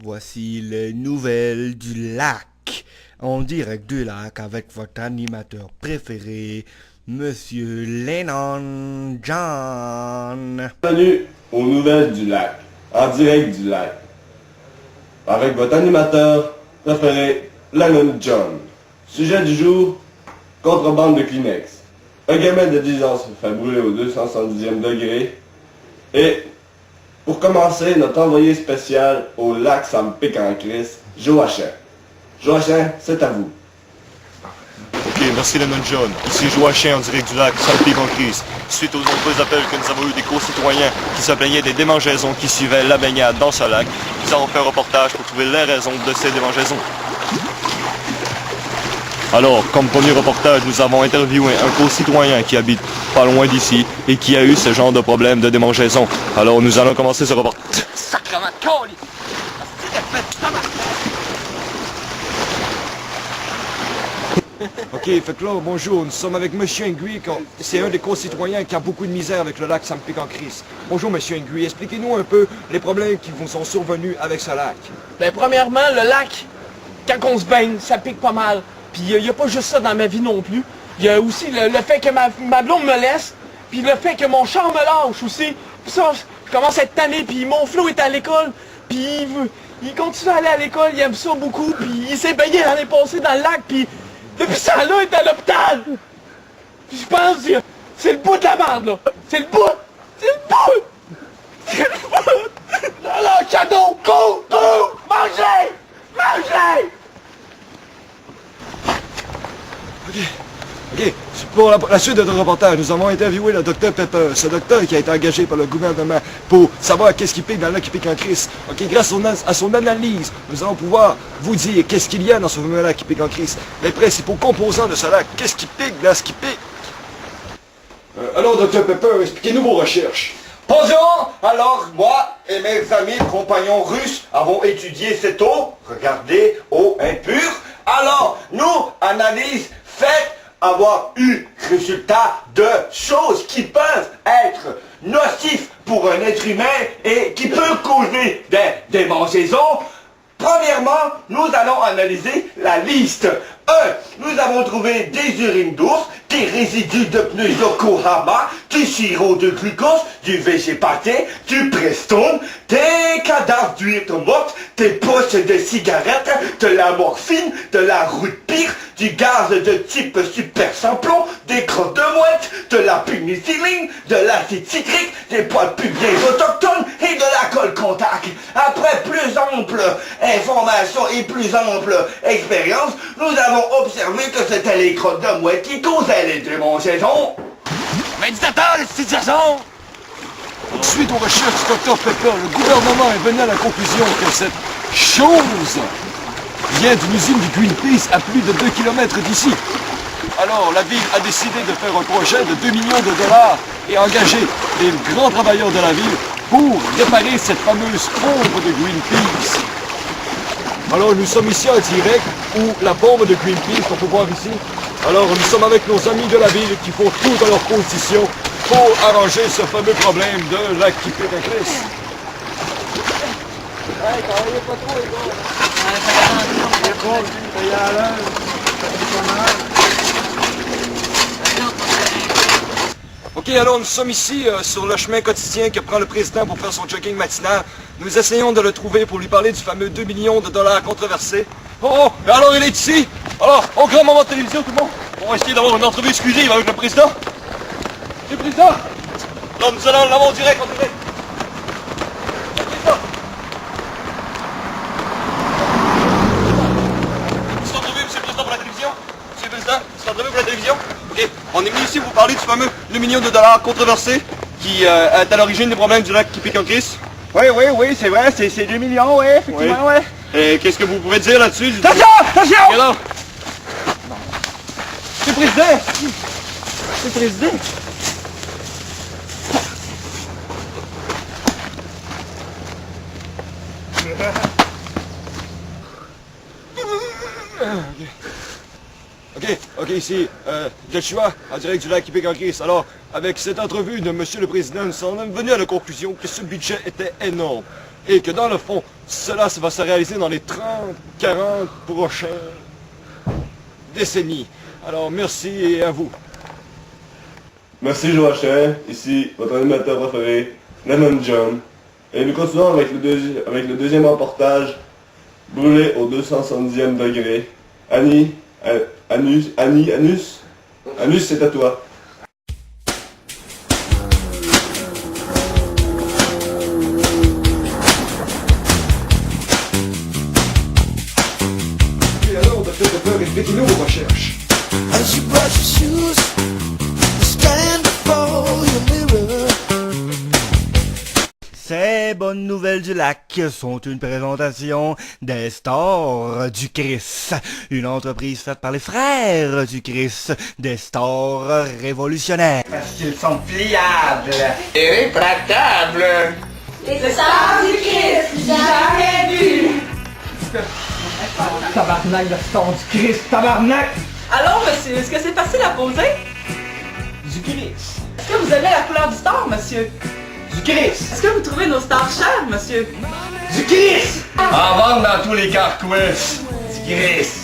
Voici les nouvelles du lac, en direct du lac avec votre animateur préféré, Monsieur Lennon John. Bienvenue aux nouvelles du lac, en direct du lac, avec votre animateur préféré, Lennon John. Sujet du jour, contrebande de Kleenex. Un gamin de 10 ans se fait brûler au 270e degré. Et pour commencer, notre envoyé spécial au lac, ça me pique en crise, Joachim. Joachim, c'est à vous. Ok, merci Lennon John. Ici Joachim en direct du lac, ça me pique en crise. Suite aux nombreux appels que nous avons eu des co-citoyens qui se plaignaient des démangeaisons qui suivaient la baignade dans ce lac, nous avons fait un reportage pour trouver les raisons de ces démangeaisons. Alors, comme premier reportage, nous avons interviewé un co-citoyen qui habite pas loin d'ici et qui a eu ce genre de problème de démangeaison. Alors, nous allons commencer ce reportage. Sacrement de colis! Ok, fait que là, bonjour, nous sommes avec Monsieur Ingui, c'est un des co-citoyens qui a beaucoup de misère avec le lac, ça me pique en crise. Bonjour Monsieur Ingui, expliquez-nous un peu les problèmes qui vous sont survenus avec ce lac. Ben, premièrement, le lac, quand on se baigne, ça pique pas mal. Puis il n'y a pas juste ça dans ma vie non plus. Il y a aussi le fait que ma blonde me laisse, puis le fait que mon char me lâche aussi. Puis ça, je commence à être tanné, puis mon Flo est à l'école, puis il continue à aller à l'école, il aime ça beaucoup, puis il s'est baigné l'année passée dans le lac, puis depuis ça là, il est à l'hôpital. Puis je pense que c'est le bout de la merde, là. C'est le bout! C'est le bout! C'est le bout! Alors, cadeau, cours, mangez! Mangez! Ok, pour la suite de notre reportage, nous avons interviewé le docteur Pepper, ce docteur qui a été engagé par le gouvernement pour savoir qu'est-ce qui pique dans le lac qui pique en crise. Ok, grâce à son analyse, nous allons pouvoir vous dire qu'est-ce qu'il y a dans ce fameux lac qui pique en crise, les principaux composants de ce lac, qu'est-ce qui pique dans ce qui pique. Alors, docteur Pepper, expliquez-nous vos recherches. Bonjour, alors moi et mes amis compagnons russes avons étudié cette eau, regardez, eau impure. Alors, nous, analyse faite, avoir eu résultat de choses qui peuvent être nocifs pour un être humain et qui peuvent causer des démangeaisons. Premièrement, nous allons analyser la liste. 1. Nous avons trouvé des urines d'ours, des résidus de pneus Yokohama, du sirop de glucose, du végépathé, du Prestone, des cadavres d'huîtres mortes, des poches de cigarettes, de la morphine, de la route pire, du gaz de type super sans plomb, des crottes de mouette, de la pénicilline, de l'acide citrique, des poils pubiens autochtones et de l'alcool contact. Après plus ample information et plus ample expérience, nous avons observé que c'était les crottes de mouette qui causaient les démangeaisons. Mais dictateur, les situations! Suite aux recherches du docteur Pepper, le gouvernement est venu à la conclusion que cette chose vient d'une usine du Greenpeace à plus de 2 km d'ici. Alors, la ville a décidé de faire un projet de 2 millions de dollars et engager des grands travailleurs de la ville pour réparer cette fameuse pompe de Greenpeace. Alors, nous sommes ici en direct où la pompe de Greenpeace, on peut voir ici. Alors, nous sommes avec nos amis de la ville qui font tout dans leur position pour arranger ce fameux problème de lac qui pique en crise. Ok, alors nous sommes ici sur le chemin quotidien que prend le président pour faire son jogging matinal. Nous essayons de le trouver pour lui parler du fameux 2 millions de dollars controversés. Oh, alors il est ici. Alors, au grand moment de télévision, tout le monde. On va essayer d'avoir une entrevue exclusive avec le président. Le président. Alors nous allons l'avoir en direct, Le président. Petite entrevue, monsieur le président, pour la télévision. Monsieur le président, petite entrevue pour la télévision. Ok, on est venu ici pour vous parler du fameux 2 millions de dollars controversé qui est à l'origine des problèmes du lac qui pique en crise. Oui, c'est vrai, c'est 2 millions, oui, effectivement, oui. Et qu'est-ce que vous pouvez dire là-dessus? Attention, attention! Et alors? Monsieur le président! Monsieur le président! Ok, ici, Joshua, en direct du lac qui pique en crise. Alors, avec cette entrevue de Monsieur le Président, nous sommes venus à la conclusion que ce budget était énorme. et que dans le fond, cela va se réaliser dans les 30, 40 prochaines décennies. Alors merci et à vous. Merci Joachim, ici votre animateur préféré, Lennon John. Et nous continuons avec le deuxième reportage, brûlé au 270e degré. Annie, Anus, c'est à toi. Et alors, docteur Pepper, répétez-nous vos recherches. As you brush your shoes, you stand before your mirror. Ces bonnes nouvelles du lac sont une présentation des stores du Chris, une entreprise faite par les frères du Chris, des stores révolutionnaires. Parce qu'ils sont pliables et rétractables. Les stars du Christ, jamais vu. Tabarnak de star du Christ, tabarnak! Alors, monsieur, est-ce que c'est facile à poser? Du Christ. Est-ce que vous aimez la couleur du star, monsieur? Du Christ. Est-ce que vous trouvez nos stars chères, monsieur? Du Christ. En vente dans tous les carquois. Du Christ.